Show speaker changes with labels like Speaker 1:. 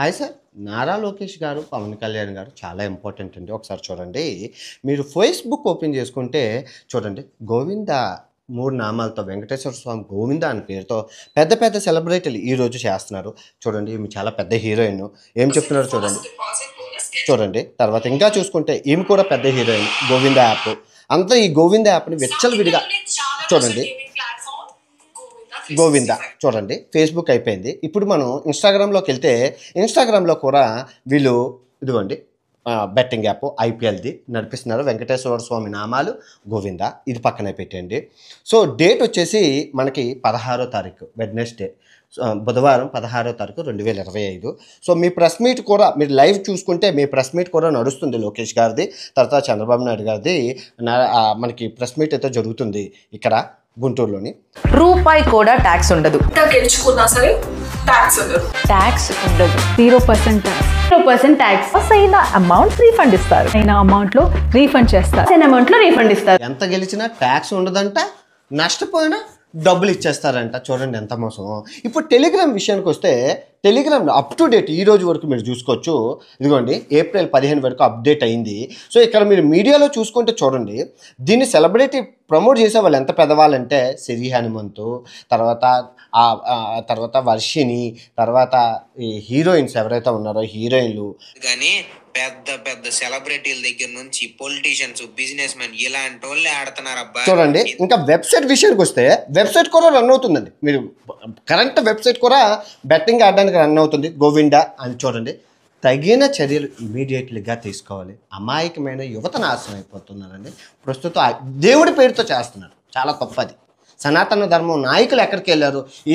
Speaker 1: Hi sir. Nara Lokesh గారు, పవన్ కళ్యాణ్ గారు చాలా ఇంపార్టెంట్ అండి. ఒకసారి చూడండి. మీరు ఫేస్‌బుక్ ఓపెన్ చేసుకుంటే చూడండి. గోవింద 3 నామాలతో వెంకటేశ్వర స్వామి గోవింద అని పేరుతో పెద్ద పెద్ద సెలబ్రిటీలు ఈరోజు చేస్తున్నారు. చూడండి ఈమె చాలా పెద్ద హీరోయిన్. ఏం చెప్తున్నారో చూడండి. చూడండి. తర్వాత ఇంకా చూసుకుంటే ఈమె కూడా పెద్ద హీరోయిన్. గోవింద యాప్. అంతా ఈ గోవింద యాప్‌ని విచ్చలవిడిగా చూడండి. గోవింద చూడండి. ఫేస్‌బుక్ అయిపోయింది. ఇప్పుడు మనం ఇన్‌స్టాగ్రామ్‌లోకెళ్తే ఇన్‌స్టాగ్రామ్‌లో కూడా వీళ్ళు ఇదిగోండి బెట్టింగ్ యాప్ ఐపీఎల్‌ది నడిపిస్తున్నారు. వెంకటేశ్వర స్వామి నామాలు గోవింద. ఇది పక్కనే పెట్టండి. సో డేట్ వచ్చేసి మనకి 16వ తారీఖు వెడ్నెస్‌డే. బుధవారం 16వ తారీఖు 2025. సో మీ ప్రెస్ మీట్ కూడా మీరు లైవ్ చూసుకుంటే మీ ప్రెస్ మీట్ కూడా నడుస్తుంది లోకేష్ గారిది. తర్వాత చంద్రబాబు నాయుడు గారిది మనకి ప్రెస్ మీట్ అయితే జరుగుతుంది ఇక్కడ గుంటూరులోని.
Speaker 2: రూపాయి కూడా ట్యాక్స్ ఉండదు.
Speaker 3: గెలుచుకున్నా సరే ట్యాక్స్ ఉండదు.
Speaker 2: ట్యాక్స్ ఉండదు.
Speaker 4: 0% ట్యాక్స్. 0% ట్యాక్స్.
Speaker 2: అయిన అమౌంట్ రీఫండ్ ఇస్తారు.
Speaker 4: అయిన అమౌంట్ లో రీఫండ్ చేస్తారు. అయిన అమౌంట్ లో రీఫండ్ ఇస్తారు.
Speaker 1: ఎంత గెలిచినా ట్యాక్స్ ఉండదంట, నష్టపోయినా డబ్బులు ఇచ్చేస్తారంట. చూడండి ఎంత మోసం. ఇప్పుడు టెలిగ్రామ్ విషయానికి వస్తే టెలిగ్రామ్లో అప్ టు డేట్ ఈ రోజు వరకు మీరు చూసుకోవచ్చు. ఇదిగోండి ఏప్రిల్ 15 వరకు అప్డేట్ అయింది. సో ఇక్కడ మీరు మీడియాలో చూసుకుంటే చూడండి, దీన్ని సెలబ్రిటీ ప్రమోట్ చేసే వాళ్ళు ఎంత పెద్దవాళ్ళంటే సిరి హనుమంతు, తర్వాత వర్షిని, తర్వాత ఈ హీరోయిన్స్ ఎవరైతే ఉన్నారో హీరోయిన్లు
Speaker 5: కానీ పెద్ద పెద్ద సెలబ్రిటీల దగ్గర నుంచి పొలిటీషియన్స్, బిజినెస్ మెన్ ఇలాంటి వాళ్ళే ఆడుతున్నారు అబ్బా.
Speaker 1: చూడండి. ఇంకా వెబ్సైట్ విషయానికి వస్తే వెబ్సైట్ కూడా రన్ అవుతుందండి. మీరు కరెంట్ వెబ్సైట్ కూడా బెట్టింగ్ ఆడడానికి రన్ అవుతుంది గోవిందా అని. చూడండి తగిన చర్యలు ఇమీడియట్లీగా తీసుకోవాలి. అమాయకమైన యువత నాశనం అయిపోతున్నారండి. ప్రస్తుతం దేవుడి పేరుతో చేస్తున్నారు. చాలా తప్పది. సనాతన ధర్మం నాయకులు ఎక్కడికి వెళ్ళారు? ఈ